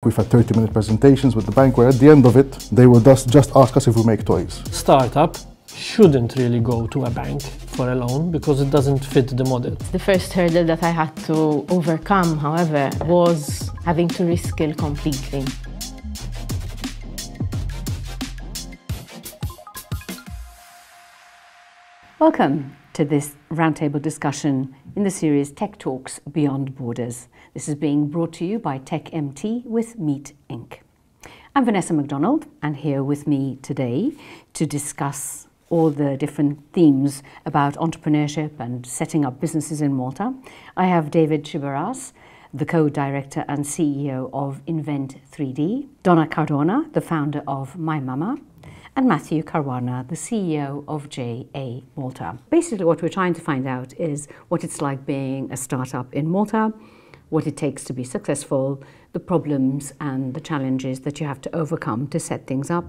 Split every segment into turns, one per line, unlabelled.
We've had 30-minute presentations with the bank where at the end of it, they would just ask us if we make toys.
Startup shouldn't really go to a bank for a loan because it doesn't fit the model.
The first hurdle that I had to overcome, however, was having to reskill completely.
Welcome to this roundtable discussion in the series Tech Talks Beyond Borders. This is being brought to you by Tech.mt with Meet Inc. I'm Vanessa MacDonald, and here with me today to discuss all the different themes about entrepreneurship and setting up businesses in Malta, I have David Chibaras, the co-director and CEO of Invent 3D, Donna Cardona, the founder of My Mama, and Matthew Caruana, the CEO of JA Malta. Basically what we're trying to find out is what it's like being a startup in Malta, what it takes to be successful, the problems and the challenges that you have to overcome to set things up,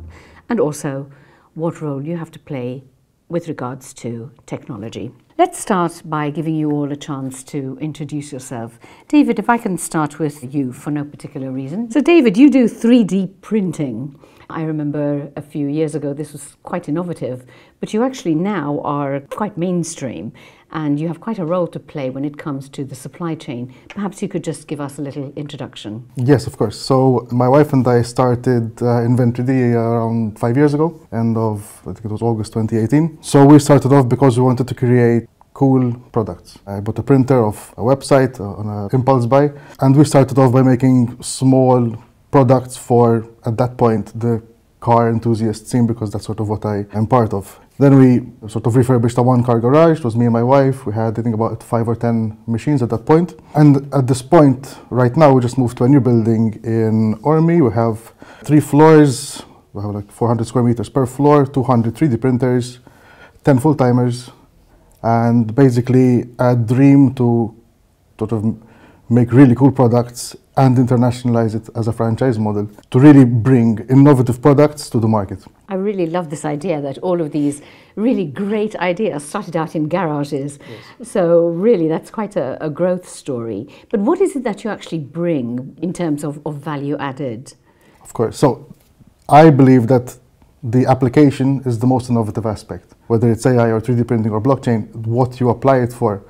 and also what role you have to play with regards to technology. Let's start by giving you all a chance to introduce yourself. David, if I can start with you for no particular reason. So David, you do 3D printing. I remember a few years ago this was quite innovative, but you actually now are quite mainstream and you have quite a role to play when it comes to the supply chain. Perhaps you could just give us a little introduction.
Yes, of course. So my wife and I started Invent 3D around 5 years ago, end of, I think it was August 2018. So we started off because we wanted to create cool products. I bought a printer of a website on an impulse buy, and we started off by making small products for, at that point, the car enthusiast scene, because that's sort of what I am part of. Then we sort of refurbished a one-car garage. It was me and my wife. We had, I think, about 5 or 10 machines at that point. And at this point, right now, we just moved to a new building in Ormy. We have 3 floors. We have like 400 square meters per floor, 200 3D printers, 10 full-timers, and basically a dream to sort of make really cool products and internationalize it as a franchise model to really bring innovative products to the market.
I really love this idea that all of these really great ideas started out in garages. Yes. So really that's quite a growth story. But what is it that you actually bring in terms of value added?
Of course. So I believe that the application is the most innovative aspect. Whether it's AI or 3D printing or blockchain, what you apply it for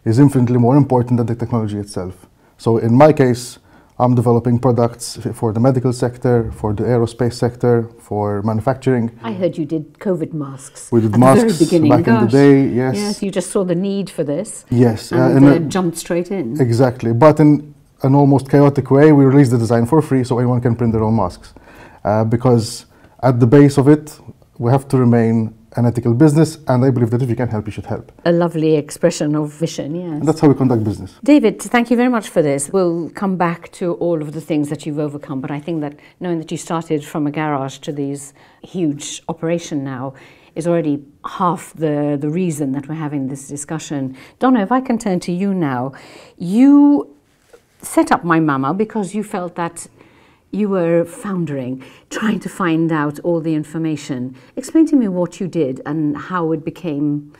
is infinitely more important than the technology itself. So in my case, I'm developing products for the medical sector, for the aerospace sector, for manufacturing.
I heard you did COVID masks.
We did masks
at the very beginning.
Back in the day, yes.
Yes, you just saw the need for this.
Yes.
And jumped straight in.
Exactly, but in an almost chaotic way, we released the design for free so anyone can print their own masks. Because at the base of it, we have to remain an ethical business, and I believe that if you can help, you should help.
A lovely expression of vision, yes.
And that's how we conduct business.
David, thank you very much for this. We'll come back to all of the things that you've overcome, but I think that knowing that you started from a garage to these huge operation now is already half the reason that we're having this discussion. Donna, if I can turn to you now. You set up My Mama because you felt that you were foundering, trying to find out all the information. Explain to me what you did and how it became,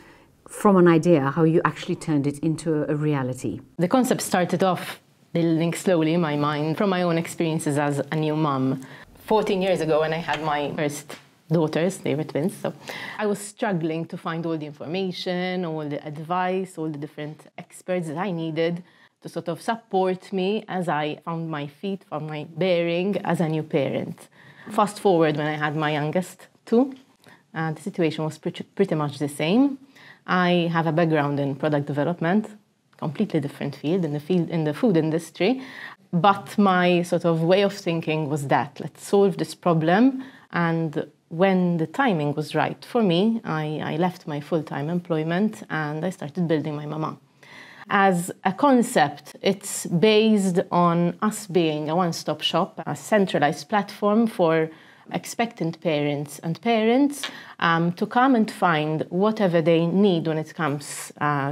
from an idea, how you actually turned it into a reality.
The concept started off building slowly in my mind from my own experiences as a new mum. 14 years ago when I had my first daughters, they were twins, so I was struggling to find all the information, all the advice, all the different experts that I needed to sort of support me as I found my feet, found my bearing as a new parent. Fast forward when I had my youngest two, the situation was pretty much the same. I have a background in product development, completely different field, in the food industry, but my sort of way of thinking was that let's solve this problem, and when the timing was right for me, I left my full-time employment and I started building My Mama. As a concept, it's based on us being a one-stop shop, a centralized platform for expectant parents and parents to come and find whatever they need when it comes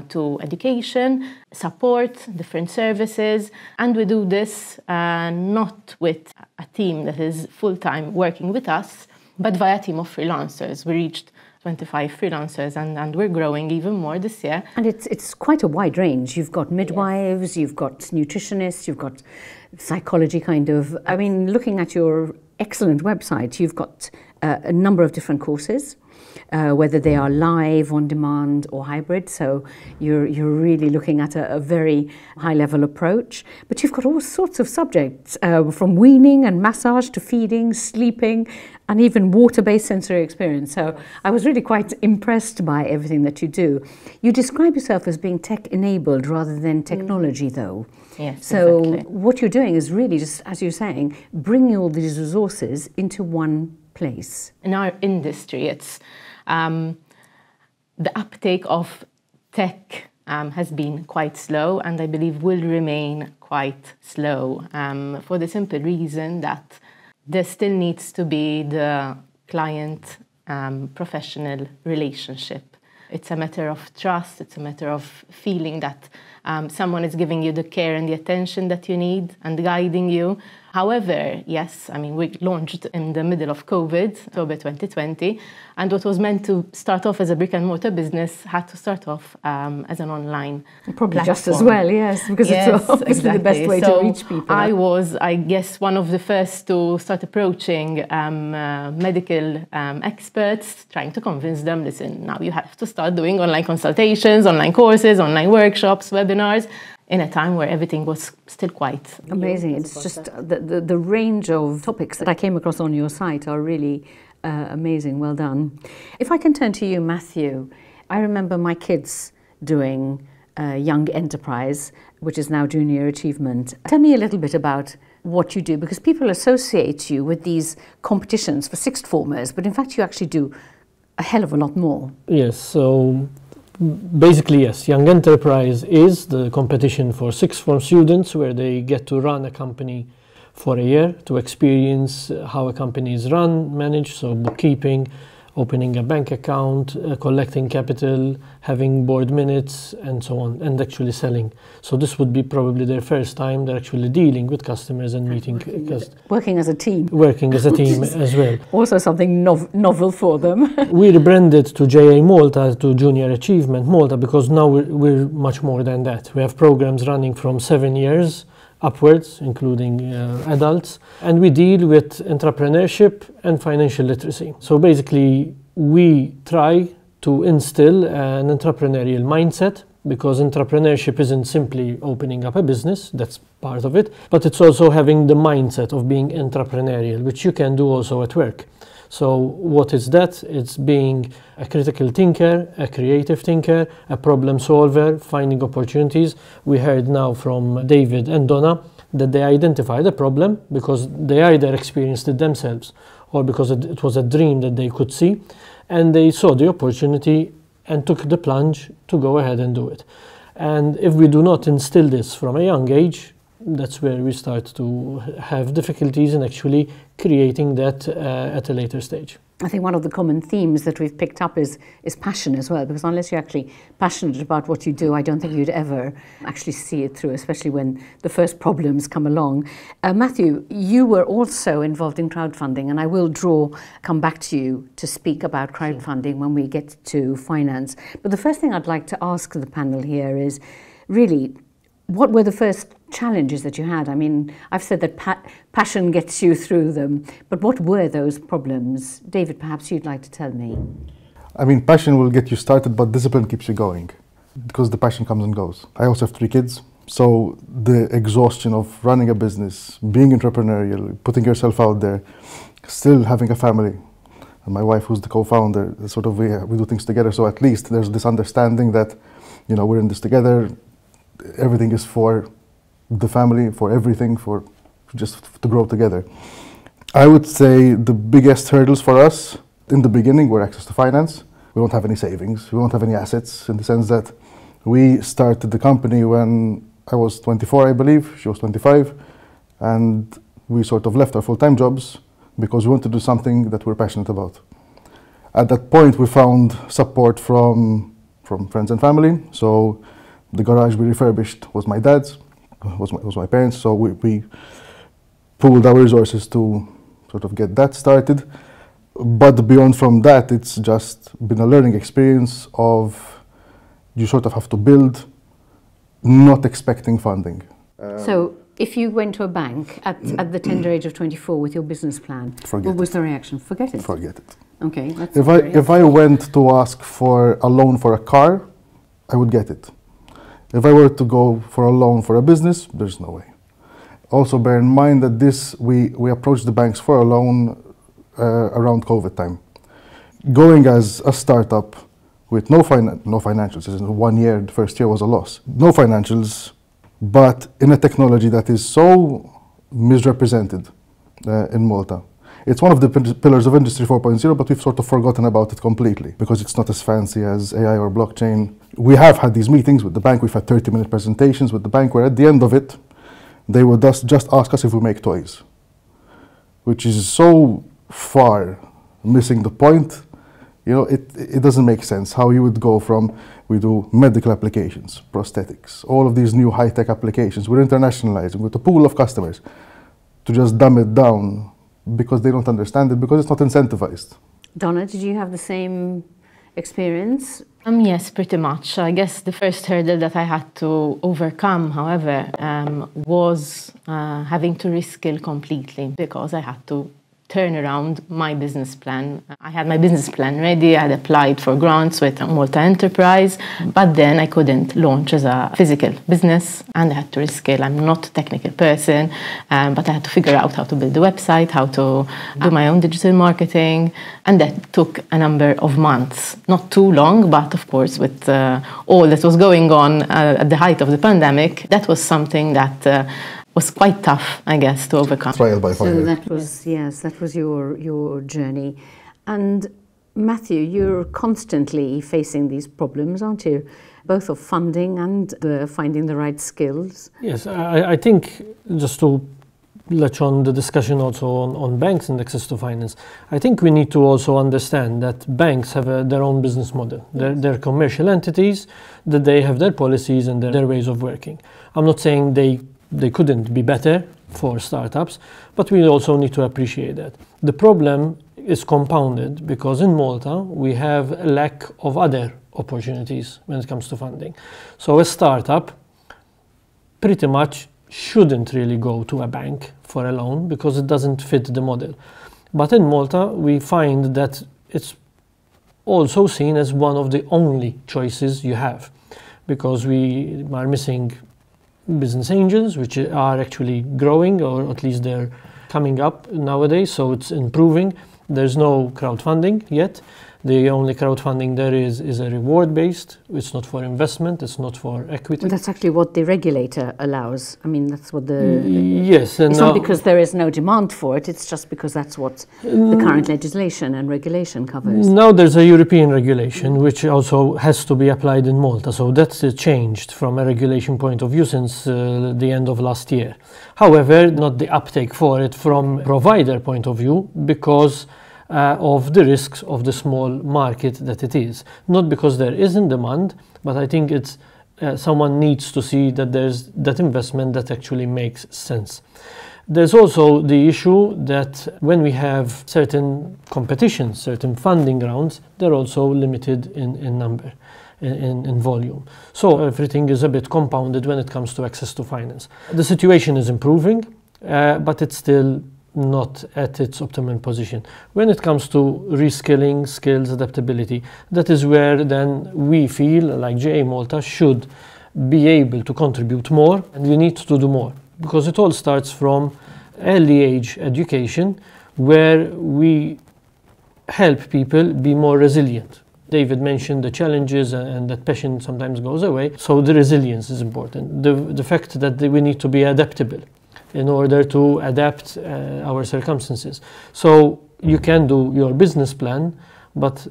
to education, support, different services. And we do this not with a team that is full-time working with us, but via a team of freelancers. We reached 25 freelancers, and we're growing even more this year.
And it's quite a wide range. You've got midwives, you've got nutritionists, you've got psychology kind of. I mean, looking at your excellent website, you've got a number of different courses, whether they are live, on demand or hybrid. So you're really looking at a very high level approach. But you've got all sorts of subjects, from weaning and massage to feeding, sleeping, and even water-based sensory experience. So I was really quite impressed by everything that you do. You describe yourself as being tech-enabled rather than technology, though.
Yes,
so
exactly.
What you're doing is really just, as you're saying, bringing all these resources into one place.
In our industry, it's the uptake of tech has been quite slow, and I believe will remain quite slow, for the simple reason that there still needs to be the client professional relationship. It's a matter of trust, it's a matter of feeling that someone is giving you the care and the attention that you need and guiding you. However, yes, I mean, we launched in the middle of COVID, October 2020, and what was meant to start off as a brick and mortar business had to start off as an online
Probably
platform.
Just as well, yes, because it's obviously the best way to reach people.
I was, I guess, one of the first to start approaching medical experts, trying to convince them, listen, now you have to start doing online consultations, online courses, online workshops, webinars, in a time where everything was still quite
amazing. It's just the range of topics that I came across on your site are really amazing. Well done. If I can turn to you, Matthew, I remember my kids doing Young Enterprise, which is now Junior Achievement. Tell me a little bit about what you do, because people associate you with these competitions for sixth formers, but in fact you actually do a hell of a lot more.
Yes, so basically, yes, Young Enterprise is the competition for sixth form students where they get to run a company for a year to experience how a company is run, managed, so bookkeeping, opening a bank account, collecting capital, having board minutes, and so on, and actually selling. So this would be probably their first time they're actually dealing with customers and meeting customers.
Working as a team.
Working as a team as well.
Also something novel for them.
We rebranded to JA Malta, to Junior Achievement Malta, because now we're much more than that. We have programs running from 7 years upwards, including adults, and we deal with entrepreneurship and financial literacy. So basically, we try to instill an entrepreneurial mindset, because entrepreneurship isn't simply opening up a business, that's part of it, but it's also having the mindset of being entrepreneurial, which you can do also at work. So what is that? It's being a critical thinker, a creative thinker, a problem solver, finding opportunities. We heard now from David and Donna that they identified a problem because they either experienced it themselves or because it was a dream that they could see, and they saw the opportunity and took the plunge to go ahead and do it. And if we do not instill this from a young age, that's where we start to have difficulties in actually creating that at a later stage.
I think one of the common themes that we've picked up is passion as well, because unless you're actually passionate about what you do, I don't think you'd ever actually see it through, especially when the first problems come along. Matthew, you were also involved in crowdfunding, and I will come back to you to speak about crowdfunding when we get to finance. But the first thing I'd like to ask the panel here is, really, what were the first challenges that you had? I mean, I've said that passion gets you through them, but what were those problems? David, perhaps you'd like to tell me.
I mean, passion will get you started, but discipline keeps you going, because the passion comes and goes. I also have 3 kids, so the exhaustion of running a business, being entrepreneurial, putting yourself out there, still having a family, and my wife, who's the co-founder, sort of we do things together, so at least there's this understanding that, you know, we're in this together. Everything is for the family, for everything, for just to grow together. I would say the biggest hurdles for us in the beginning were access to finance. We don't have any savings, we don't have any assets, in the sense that we started the company when I was 24, I believe, she was 25, and we sort of left our full-time jobs because we wanted to do something that we're passionate about. At that point, we found support from friends and family, so the garage we refurbished was my dad's, was my parents', so we pooled our resources to sort of get that started. But beyond from that, it's just been a learning experience of you sort of have to build, not expecting funding.
So if you went to a bank at the tender age of 24 with your business plan, what was the reaction? Forget it.
Forget it.
Okay. That's
If I went to ask for a loan for a car, I would get it. If I were to go for a loan for a business, there's no way. Also bear in mind that we approached the banks for a loan around COVID time. Going as a startup with no financials, 1 year, the first year was a loss. No financials, but in a technology that is so misrepresented in Malta. It's one of the pillars of Industry 4.0, but we've sort of forgotten about it completely because it's not as fancy as AI or blockchain. We have had these meetings with the bank. We've had 30-minute presentations with the bank where at the end of it, they would just ask us if we make toys, which is so far missing the point. You know, it doesn't make sense how you would go from, we do medical applications, prosthetics, all of these new high-tech applications. We're internationalizing with a pool of customers to just dumb it down because they don't understand it, because it's not incentivized.
Donna, did you have the same experience?
Yes, pretty much. I guess the first hurdle that I had to overcome, however, was having to reskill completely, because I had to turn around my business plan. I had my business plan ready. I had applied for grants with Malta Enterprise, but then I couldn't launch as a physical business, and I had to reskill. I'm not a technical person, but I had to figure out how to build a website, how to do my own digital marketing, and that took a number of months. Not too long, but of course with all that was going on at the height of the pandemic, that was something that was quite tough, I guess, to overcome.
Trial by fire.
So that was, yes, that was your journey. And Matthew, you're constantly facing these problems, aren't you? Both of funding and finding the right skills.
Yes, I think, just to latch on the discussion also on banks and access to finance, I think we need to also understand that banks have their own business model. They're commercial entities, that they have their policies and their ways of working. I'm not saying they couldn't be better for startups, but we also need to appreciate that. The problem is compounded because in Malta we have a lack of other opportunities when it comes to funding. So a startup pretty much shouldn't really go to a bank for a loan because it doesn't fit the model. But in Malta we find that it's also seen as one of the only choices you have, because we are missing business angels, which are actually growing, or at least they're coming up nowadays, so it's improving. There's no crowdfunding yet. The only crowdfunding there is a reward-based. It's not for investment, it's not for equity.
Well, that's actually what the regulator allows. I mean, that's what the...
Yes. And
it's not because there is no demand for it, it's just because that's what the current legislation and regulation covers.
Now there's a European regulation which also has to be applied in Malta, so that's changed from a regulation point of view since the end of last year. However, not the uptake for it from provider point of view, because of the risks of the small market that it is. Not because there isn't demand, but I think it's someone needs to see that there's that investment that actually makes sense. There's also the issue that when we have certain competitions, certain funding rounds, they're also limited in number, in volume. So everything is a bit compounded when it comes to access to finance. The situation is improving, but it's still not at its optimum position. When it comes to reskilling, skills, adaptability, that is where then we feel like JA Malta should be able to contribute more, and we need to do more, because it all starts from early age education, where we help people be more resilient. David mentioned the challenges and that passion sometimes goes away, so the resilience is important. The fact that we need to be adaptable in order to adapt our circumstances. So you can do your business plan, but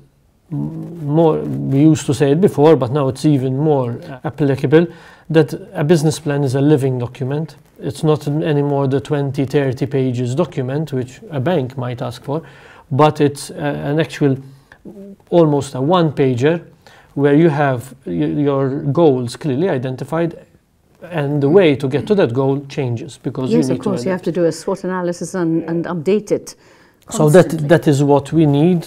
more, we used to say it before, but now it's even more applicable, that a business plan is a living document. It's not anymore the 20, 30 pages document, which a bank might ask for, but it's an actual, almost a one-pager, where you have your goals clearly identified, and the way to get to that goal changes, because
yes,
you need
of course, you have to do a SWOT analysis and update it
So that is what we need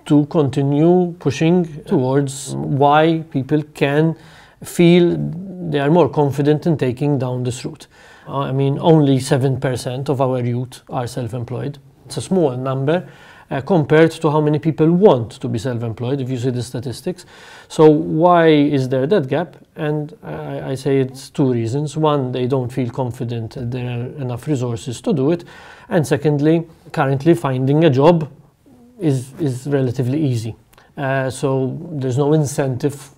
to continue pushing towards, why people can feel they are more confident in taking down this route. I mean, only 7% of our youth are self-employed. It's a small number compared to how many people want to be self-employed, if you see the statistics. So why is there that gap? And I say it's two reasons. One, they don't feel confident that there are enough resources to do it. And secondly, currently finding a job is relatively easy. So there's no incentive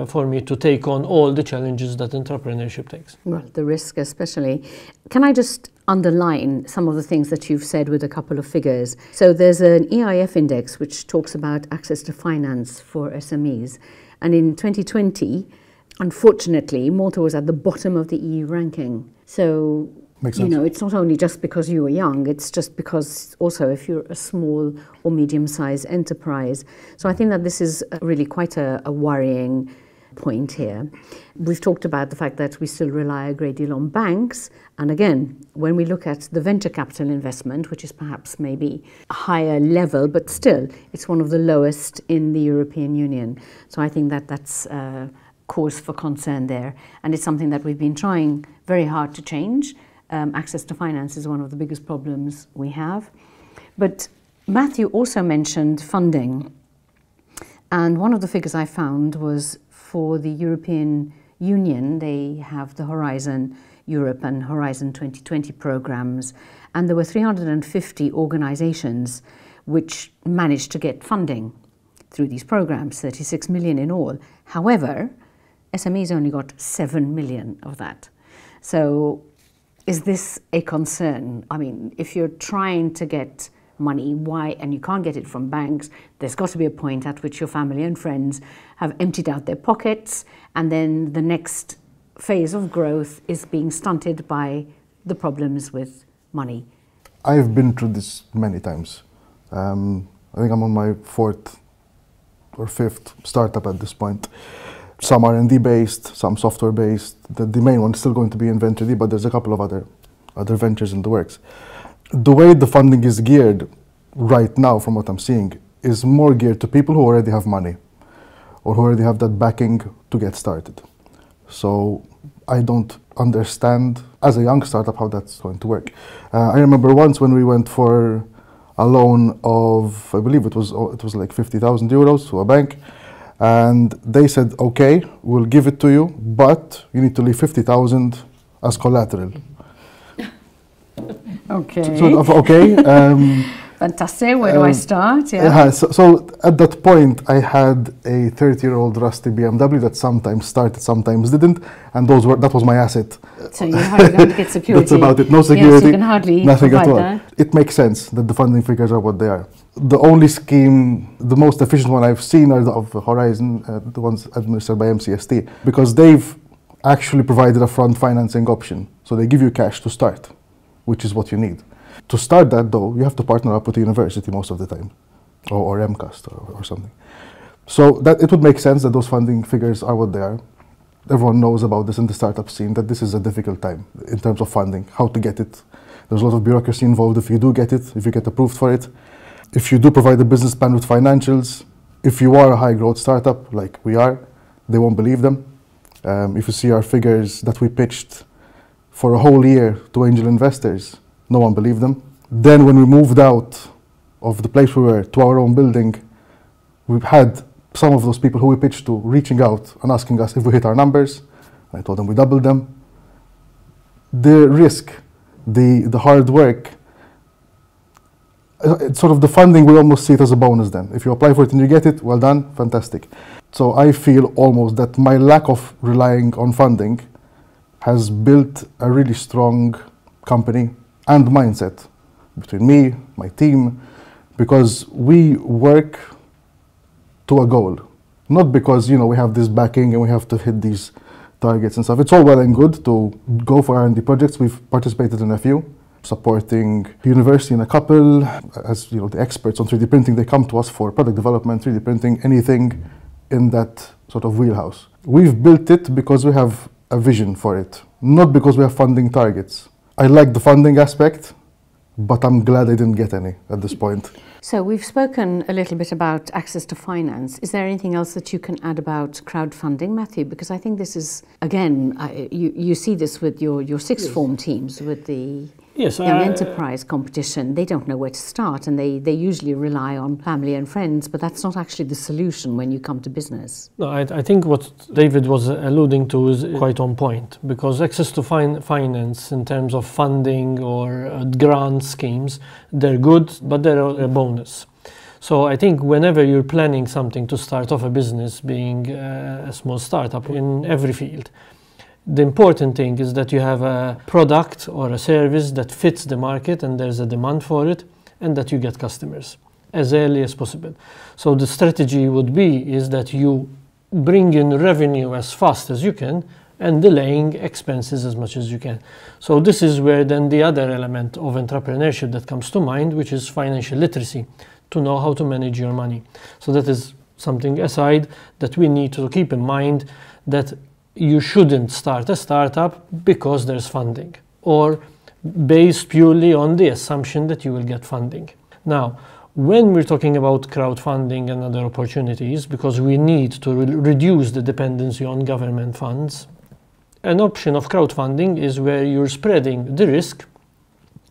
for me to take on all the challenges that entrepreneurship takes.
Well, the risk especially. Can I just underline some of the things that you've said with a couple of figures? So there's an EIF index which talks about access to finance for SMEs. And in 2020, unfortunately, Malta was at the bottom of the EU ranking. So, you know, it's not only just because you were young, it's just because also if you're a small or medium-sized enterprise. So I think that this is really quite a worrying point here. We've talked about the fact that we still rely a great deal on banks. And again, when we look at the venture capital investment, which is perhaps maybe a higher level, but still it's one of the lowest in the European Union. So I think that that's cause for concern there. And it's something that we've been trying very hard to change. Access to finance is one of the biggest problems we have. But Matthew also mentioned funding. And one of the figures I found was for the European Union, they have the Horizon Europe and Horizon 2020 programs. And there were 350 organizations which managed to get funding through these programs, 36 million in all. However, SMEs only got 7 million of that. So is this a concern? I mean, if you're trying to get money, why, and you can't get it from banks, there's got to be a point at which your family and friends have emptied out their pockets, and then the next phase of growth is being stunted by the problems with money.
I've been through this many times. I think I'm on my 4th or 5th startup at this point. Some R&D based, some software based. The main one is still going to be Inventory, but there's a couple of other ventures in the works. The way the funding is geared right now, from what I'm seeing, is more geared to people who already have money or who already have that backing to get started. So I don't understand, as a young startup, how that's going to work. I remember once when we went for a loan of, I believe it was like 50,000 euros to a bank. And they said, okay, we'll give it to you, but you need to leave 50,000 as collateral.
Okay.
So, okay.
Fantastic. Where do I start? Yeah.
So at that point, I had a 30-year-old rusty BMW that sometimes started, sometimes didn't, and that was my asset.
So you're hardly going to get security.
That's about it. No security.
Yes, you can hardly
nothing at all.
That.
It makes sense that the funding figures are what they are. The only scheme, the most efficient one I've seen are of Horizon, the ones administered by MCST, because they've actually provided a front financing option. So they give you cash to start, which is what you need. To start that, though, you have to partner up with the university most of the time, or MCAST or something. So that it would make sense that those funding figures are what they are. Everyone knows about this in the startup scene, that this is a difficult time in terms of funding, how to get it. There's a lot of bureaucracy involved if you do get it, if you get approved for it. If you do provide a business plan with financials, if you are a high growth startup like we are, they won't believe them. If you see our figures that we pitched for a whole year to angel investors, no one believed them. Then when we moved out of the place we were to our own building, we've had some of those people who we pitched to reaching out and asking us if we hit our numbers. I told them we doubled them. The risk, the hard work, sort of the funding, we almost see it as a bonus then. If you apply for it and you get it, well done, fantastic. So I feel almost that my lack of relying on funding has built a really strong company and mindset between me, my team, because we work to a goal. Not because, you know, we have this backing and we have to hit these targets and stuff. It's all well and good to go for R&D projects. We've participated in a few, supporting university in a couple. As you know, the experts on 3D printing, they come to us for product development, 3D printing, anything in that sort of wheelhouse. We've built it because we have a vision for it, not because we have funding targets. I like the funding aspect, but I'm glad I didn't get any at this point.
So we've spoken a little bit about access to finance. Is there anything else that you can add about crowdfunding, Matthew? Because I think this is, again, you see this with your sixth form teams, with the young enterprise competition. They don't know where to start, and they usually rely on family and friends, but that's not actually the solution when you come to business.
No, I think what David was alluding to is quite on point, because access to finance in terms of funding or grant schemes, they're good, but they're a bonus. So I think whenever you're planning something to start off a business, being a small startup in every field, the important thing is that you have a product or a service that fits the market and there's a demand for it, and that you get customers as early as possible. So the strategy would be is that you bring in revenue as fast as you can and delaying expenses as much as you can. So this is where then the other element of entrepreneurship that comes to mind, which is financial literacy, to know how to manage your money. So that is something aside that we need to keep in mind, that you shouldn't start a startup because there's funding or based purely on the assumption that you will get funding. Now, when we're talking about crowdfunding and other opportunities, because we need to reduce the dependency on government funds, an option of crowdfunding is where you're spreading the risk.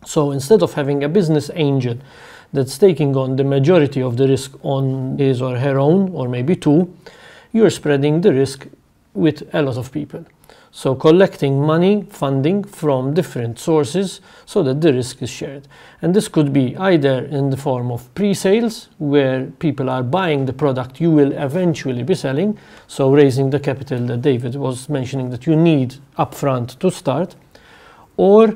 So instead of having a business angel that's taking on the majority of the risk on his or her own, or maybe two, you're spreading the risk with a lot of people. So collecting money, funding from different sources so that the risk is shared. And this could be either in the form of pre-sales, where people are buying the product you will eventually be selling, so raising the capital that David was mentioning that you need upfront to start, or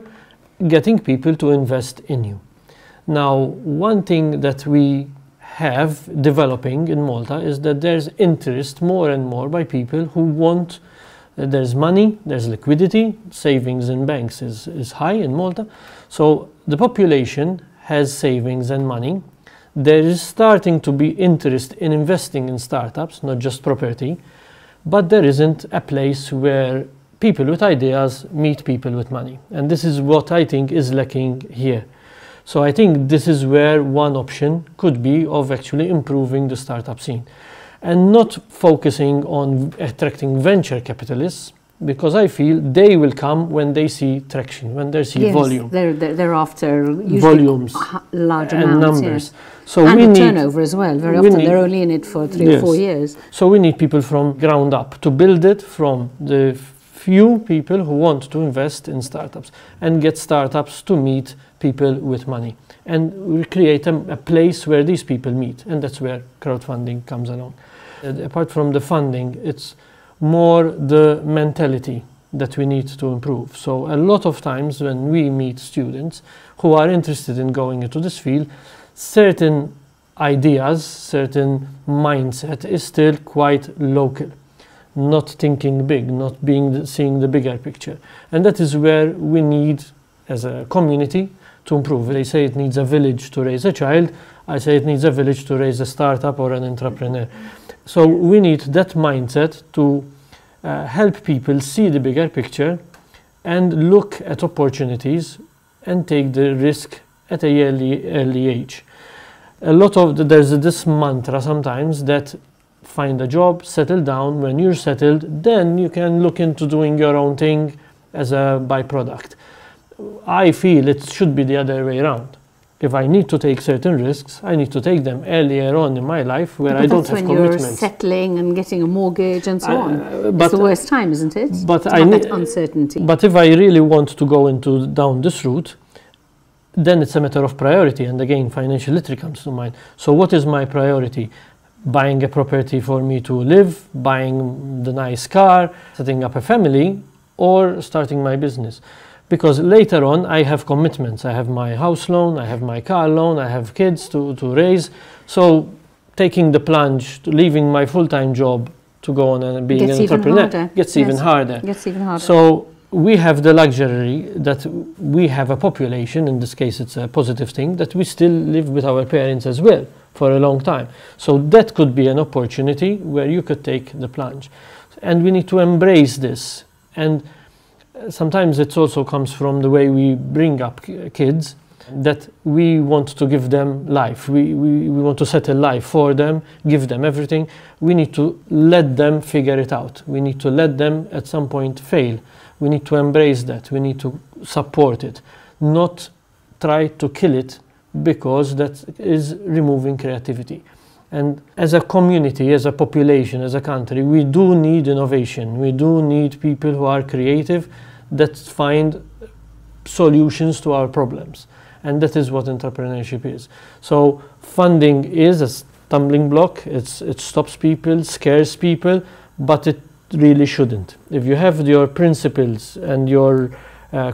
getting people to invest in you. Now, one thing that we have developing in Malta is that there's interest more and more by people who want, there's money, there's liquidity, savings in banks is high in Malta. So the population has savings and money. There is starting to be interest in investing in startups, not just property, but there isn't a place where people with ideas meet people with money. And this is what I think is lacking here. So I think this is where one option could be of actually improving the startup scene and not focusing on attracting venture capitalists, because I feel they will come when they see traction, when they see volume.
They're after usually
volumes,
large
and
amounts,
numbers.
Yes.
So
and
we need
turnover as well. Very often they're only in it for 3 or 4 years.
So we need people from ground up to build it from the few people who want to invest in startups and get startups to meet people with money. And we create a place where these people meet, and that's where crowdfunding comes along. Apart from the funding, it's more the mentality that we need to improve. So a lot of times when we meet students who are interested in going into this field, certain ideas, certain mindset is still quite local, not thinking big, not seeing the bigger picture. And that is where we need, as a community, to improve. They say it needs a village to raise a child. I say it needs a village to raise a startup or an entrepreneur. So we need that mindset to help people see the bigger picture and look at opportunities and take the risk at a early age. There's this mantra sometimes that find a job, settle down. When you're settled, then you can look into doing your own thing as a byproduct. I feel it should be the other way around. If I need to take certain risks, I need to take them earlier on in my life where I don't have commitments.
That's when you're settling and getting a mortgage and so on. It's the worst time, isn't it?
But
to have that uncertainty.
But if I really want to go down this route, then it's a matter of priority. And again, financial literacy comes to mind. So what is my priority? Buying a property for me to live, buying the nice car, setting up a family, or starting my business? Because later on I have commitments. I have my house loan, I have my car loan, I have kids to raise. So taking the plunge, to leaving my full-time job to go on and being an entrepreneur gets even harder. So we have the luxury that we have a population, in this case it's a positive thing, that we still live with our parents as well for a long time. So that could be an opportunity where you could take the plunge. And we need to embrace this. And sometimes it also comes from the way we bring up kids. that we want to give them life. We want to settle life for them, give them everything. We need to let them figure it out. We need to let them at some point fail. We need to embrace that. We need to support it, not try to kill it, because that is removing creativity. And as a community, as a population, as a country, we do need innovation. We do need people who are creative, that find solutions to our problems. And that is what entrepreneurship is. So funding is a stumbling block. It stops people, scares people, but it really shouldn't. If you have your principles and your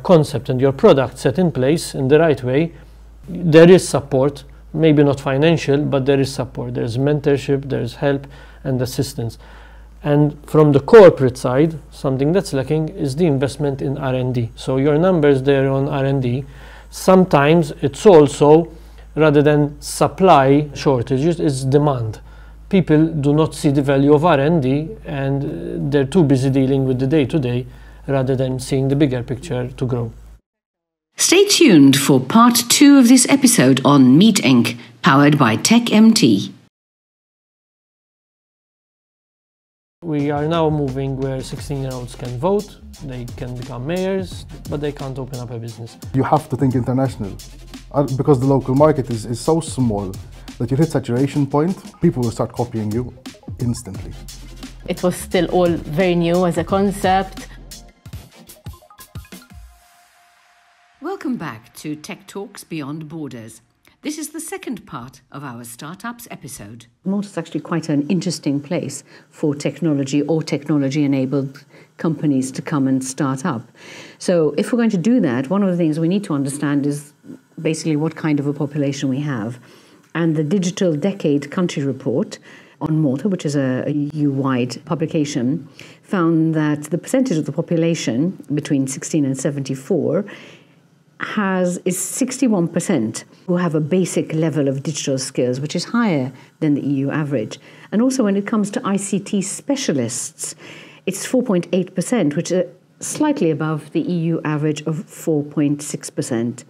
concept and your product set in place in the right way, there is support, maybe not financial, but there is support. There's mentorship, there's help and assistance. And from the corporate side, something that's lacking is the investment in R&D. So your numbers there on R&D, sometimes it's also, rather than supply shortages, it's demand. People do not see the value of R&D, and they're too busy dealing with the day-to-day rather than seeing the bigger picture to grow.
Stay tuned for part 2 of this episode on Meet Inc., powered by Tech.mt.
We are now moving where 16-year-olds can vote, they can become mayors, but they can't open up a business.
You have to think international, because the local market is so small that you hit saturation point, people will start copying you instantly.
It was still all very new as a concept.
Welcome back to Tech Talks Beyond Borders. This is the second part of our Startups episode. Malta is actually quite an interesting place for technology or technology-enabled companies to come and start up. So if we're going to do that, one of the things we need to understand is basically what kind of a population we have. And the Digital Decade Country Report on Malta, which is a EU-wide publication, found that the percentage of the population between 16 and 74 is 61% who have a basic level of digital skills, which is higher than the EU average. And also when it comes to ICT specialists, it's 4.8%, which is slightly above the EU average of 4.6%.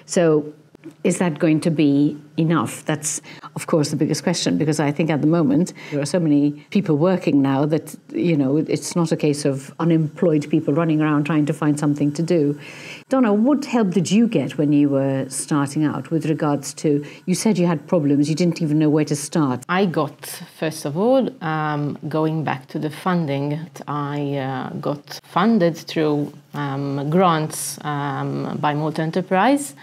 So is that going to be enough? That's, of course, the biggest question, because I think at the moment there are so many people working now that, you know, it's not a case of unemployed people running around trying to find something to do. Donna, what help did you get when you were starting out with regards to, you said you had problems, you didn't even know where to start.
I got, first of all, going back to the funding, I got funded through grants by Malta Enterprise,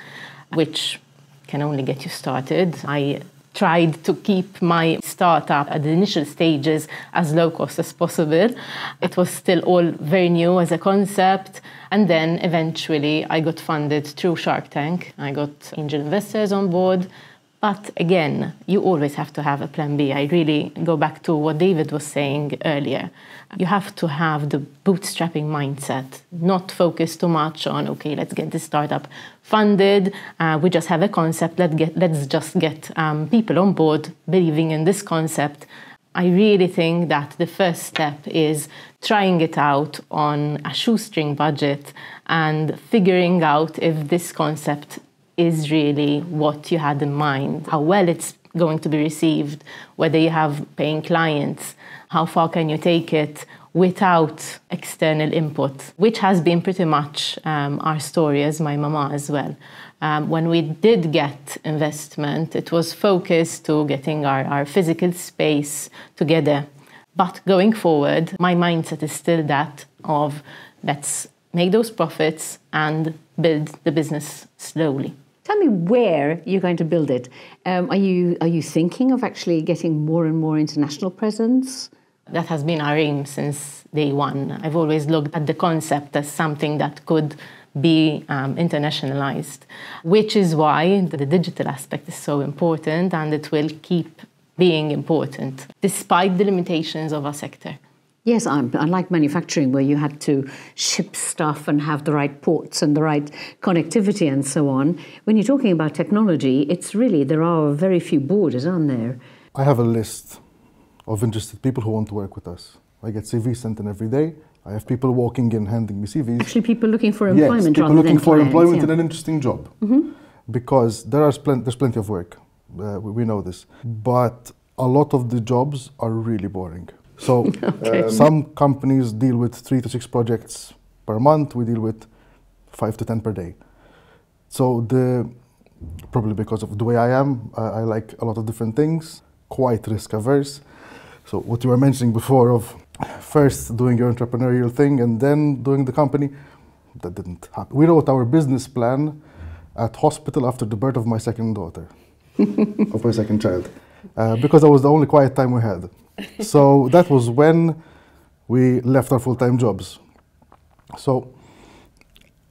which can only get you started. I tried to keep my startup at the initial stages as low cost as possible. It was still all very new as a concept. And then eventually I got funded through Shark Tank. I got angel investors on board. But again, you always have to have a plan B. I really go back to what David was saying earlier. You have to have the bootstrapping mindset, not focus too much on, okay, let's get this startup funded. We just have a concept. Let's just get people on board believing in this concept. I really think that the first step is trying it out on a shoestring budget and figuring out if this concept is really what you had in mind, how well it's going to be received, whether you have paying clients, how far can you take it without external input, which has been pretty much our story as my mama as well. When we did get investment, it was focused to getting our physical space together. But going forward, my mindset is still that of let's make those profits and build the business slowly.
Tell me where you're going to build it. Are you thinking of actually getting more and more international presence?
That has been our aim since day one. I've always looked at the concept as something that could be internationalized, which is why the digital aspect is so important, and it will keep being important despite the limitations of our sector.
Yes, unlike manufacturing, where you had to ship stuff and have the right ports and the right connectivity and so on. When you're talking about technology, it's really, there are very few borders, aren't there?
I have a list of interested people who want to work with us. I get CVs sent in every day. I have people walking in handing me CVs.
Actually, people looking for employment,
yes, people
rather
looking
than
for
clients,
employment
yeah.
in an interesting job. because there's plenty of work. We know this, but a lot of the jobs are really boring. So some companies deal with 3 to 6 projects per month. We deal with 5 to 10 per day. So probably because of the way I am, I like a lot of different things, quite risk averse. So what you were mentioning before of first doing your entrepreneurial thing and then doing the company, that didn't happen. We wrote our business plan at hospital after the birth of my second daughter, of my second child, because that was the only quiet time we had. So that was when we left our full-time jobs. So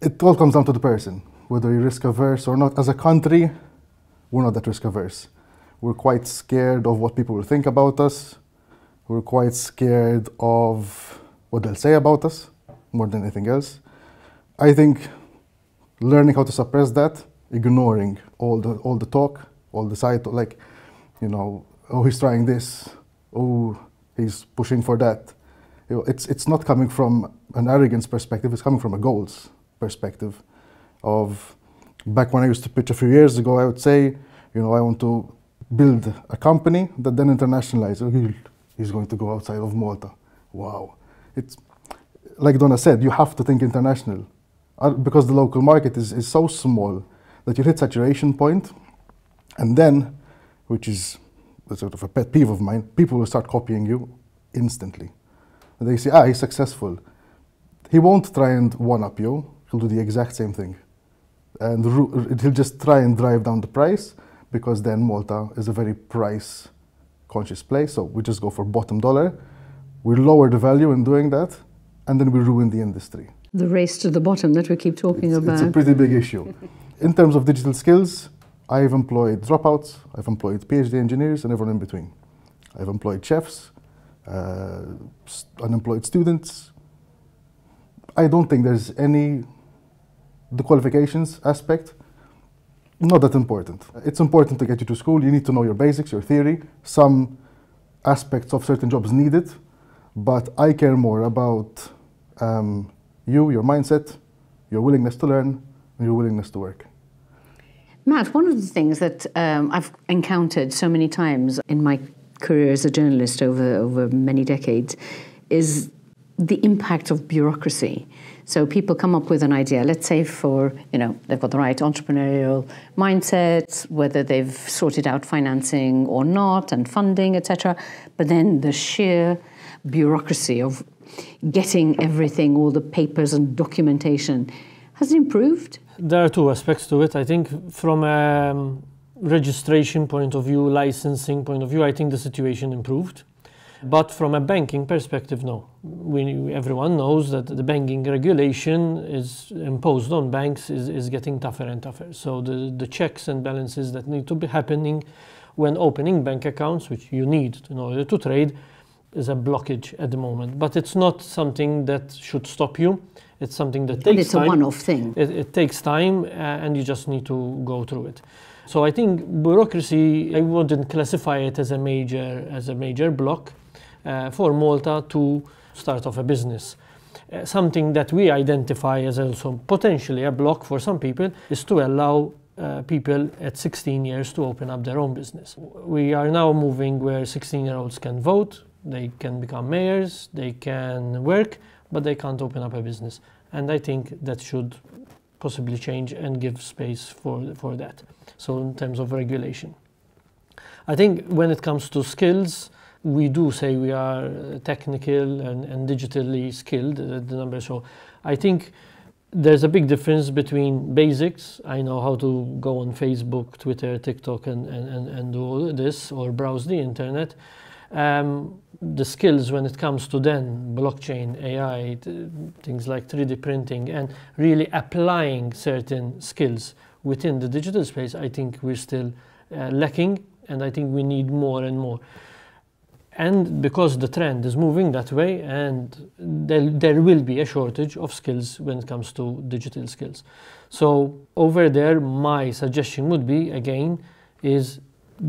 it all comes down to the person, whether you're risk averse or not. As a country, we're not that risk averse. We're quite scared of what people will think about us. We're quite scared of what they'll say about us more than anything else. I think learning how to suppress that, ignoring all the talk, all the side, like, you know, oh, he's trying this, oh, he's pushing for that. You know, it's not coming from an arrogance perspective, it's coming from a goals perspective. Of back when I used to pitch a few years ago, I would say, you know, I want to build a company that then internationalizes. He's going to go outside of Malta. Wow. It's like Donna said, you have to think international. Because the local market is so small that you hit saturation point, and then, which is sort of a pet peeve of mine, people will start copying you instantly. And they say, he's successful. He won't try and one-up you, he'll do the exact same thing. And he'll just try and drive down the price, because then Malta is a very price-conscious place, so we just go for bottom dollar. We lower the value in doing that, and then we ruin the industry.
The race to the bottom that we keep talking about.
It's a pretty big issue. In terms of digital skills, I've employed dropouts, I've employed PhD engineers, and everyone in between. I've employed chefs, unemployed students. I don't think there's the qualifications aspect, not that important. It's important to get you to school. You need to know your basics, your theory. Some aspects of certain jobs need it, but I care more about your mindset, your willingness to learn, and your willingness to work.
Matt, one of the things that I've encountered so many times in my career as a journalist over many decades is the impact of bureaucracy. So people come up with an idea, let's say they've got the right entrepreneurial mindset, whether they've sorted out financing or not, and funding, etc. But then the sheer bureaucracy of getting everything, all the papers and documentation, has it improved?
There are two aspects to it. I think from a registration point of view, licensing point of view, I think the situation improved. But from a banking perspective, no. Everyone knows that the banking regulation is imposed on banks is getting tougher and tougher. So the checks and balances that need to be happening when opening bank accounts, which you need in order to trade, is a blockage at the moment. But it's not something that should stop you. It's something that takes time.
It's a one-off thing.
It takes time, and you just need to go through it. So I think bureaucracy, I wouldn't classify it as a major block for Malta to start off a business. Something that we identify as also potentially a block for some people is to allow people at 16 years to open up their own business. We are now moving where 16-year-olds can vote, they can become mayors, they can work, but they can't open up a business. And I think that should possibly change and give space for that. So in terms of regulation. I think when it comes to skills, we do say we are technical and digitally skilled, the numbers show. I think there's a big difference between basics. I know how to go on Facebook, Twitter, TikTok and do all this, or browse the internet. The skills when it comes to then blockchain, AI, things like 3D printing, and really applying certain skills within the digital space, I think we're still lacking, and I think we need more and more. And because the trend is moving that way, and there will be a shortage of skills when it comes to digital skills. So over there, my suggestion would be, again, is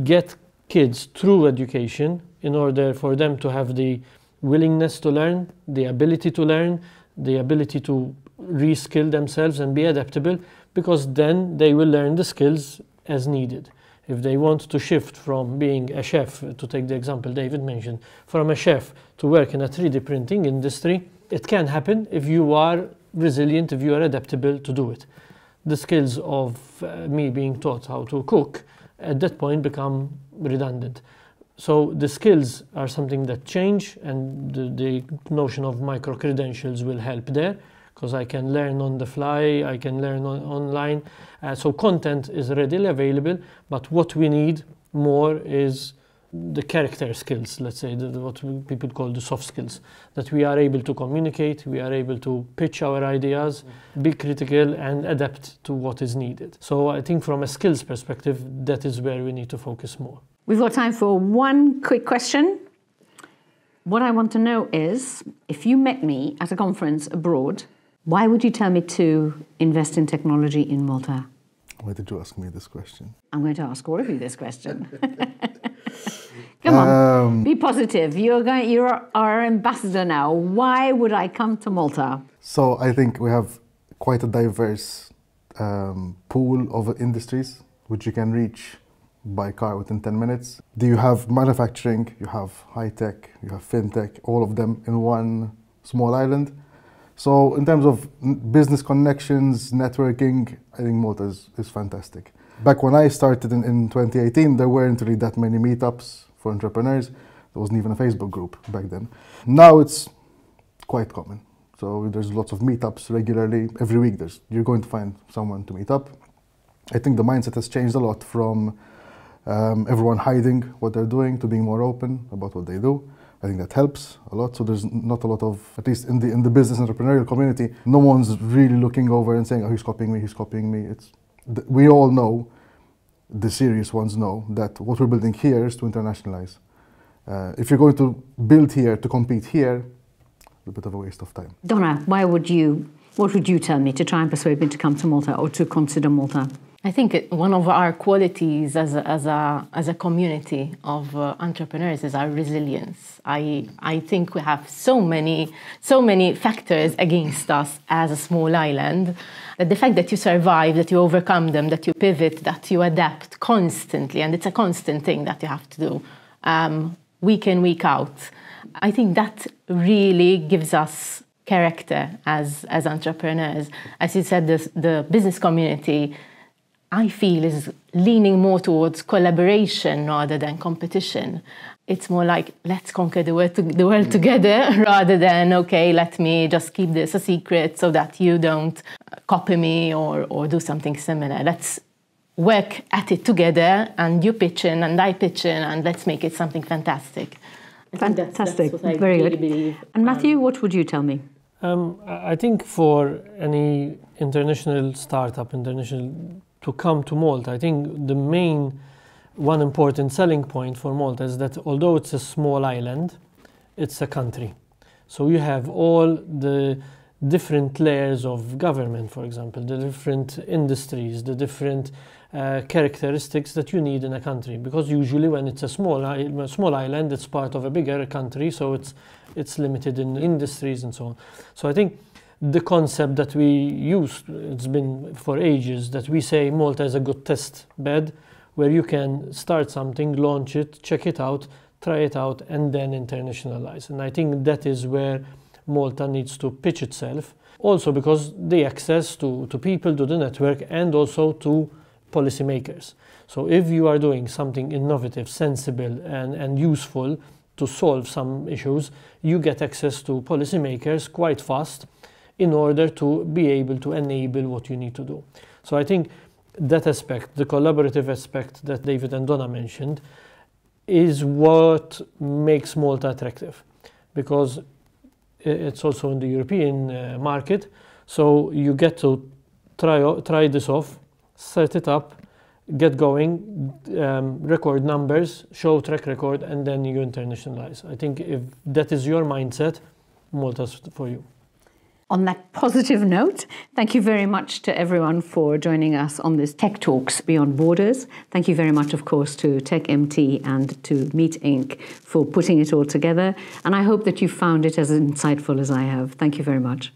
get kids through education in order for them to have the willingness to learn, the ability to learn, the ability to reskill themselves and be adaptable, because then they will learn the skills as needed. If they want to shift from being a chef, to take the example David mentioned, from a chef to work in a 3D printing industry, it can happen if you are resilient, if you are adaptable to do it. The skills of me being taught how to cook at that point become redundant. So the skills are something that change, and the notion of micro-credentials will help there, because I can learn on the fly, I can learn online. So content is readily available, but what we need more is the character skills, let's say, what people call the soft skills, that we are able to communicate, we are able to pitch our ideas, be critical and adapt to what is needed. So I think from a skills perspective, that is where we need to focus more.
We've got time for one quick question. What I want to know is, if you met me at a conference abroad, why would you tell me to invest in technology in Malta?
Why did you ask me this question?
I'm going to ask all of you this question. Come on, be positive. You're our ambassador now. Why would I come to Malta?
So I think we have quite a diverse pool of industries which you can reach by car within 10 minutes. Do you have manufacturing, you have high tech, you have fintech, all of them in one small island. So in terms of business connections, networking, I think Malta is fantastic. Back when I started in 2018, there weren't really that many meetups for entrepreneurs. There wasn't even a Facebook group back then. Now it's quite common. So there's lots of meetups regularly. Every week you're going to find someone to meet up. I think the mindset has changed a lot from everyone hiding what they're doing to being more open about what they do. I think that helps a lot. So there's not a lot of, at least in the business entrepreneurial community, no one's really looking over and saying, oh, he's copying me. We all know, the serious ones know, that what we're building here is to internationalize. If you're going to build here to compete here, it's a bit of a waste of time.
Donna, what would you tell me to try and persuade me to come to Malta or to consider Malta?
I think one of our qualities as a community of entrepreneurs is our resilience. I think we have so many factors against us as a small island, that the fact that you survive, that you overcome them, that you pivot, that you adapt constantly, and it's a constant thing that you have to do, week in, week out. I think that really gives us character as entrepreneurs. As you said, the business community, I feel, is leaning more towards collaboration rather than competition. It's more like, let's conquer the world together, rather than, okay, let me just keep this a secret so that you don't copy me or do something similar. Let's work at it together, and you pitch in and I pitch in, and let's make it something fantastic.
Fantastic,
that's what I
very
really
good.
believe.
And Matthew, what would you tell me?
I think for any international startup, to come to Malta, I think the main one important selling point for Malta is that although it's a small island, it's a country. So you have all the different layers of government, for example, the different industries, the different characteristics that you need in a country. Because usually when it's a small island, it's part of a bigger country, so it's limited in industries and so on. So I think the concept that we use, it's been for ages, that we say Malta is a good test bed where you can start something, launch it, check it out, try it out, and then internationalize. And I think that is where Malta needs to pitch itself. Also because the access to people, to the network, and also to policymakers. So if you are doing something innovative, sensible, and useful to solve some issues, you get access to policymakers quite fast, in order to be able to enable what you need to do. So I think that aspect, the collaborative aspect that David and Donna mentioned, is what makes Malta attractive, because it's also in the European market, so you get to try this off, set it up, get going, record numbers, show track record, and then you internationalize. I think if that is your mindset, Malta's for you.
On that positive note, thank you very much to everyone for joining us on this Tech Talks Beyond Borders. Thank you very much, of course, to Tech.mt and to Meet Inc. for putting it all together. And I hope that you found it as insightful as I have. Thank you very much.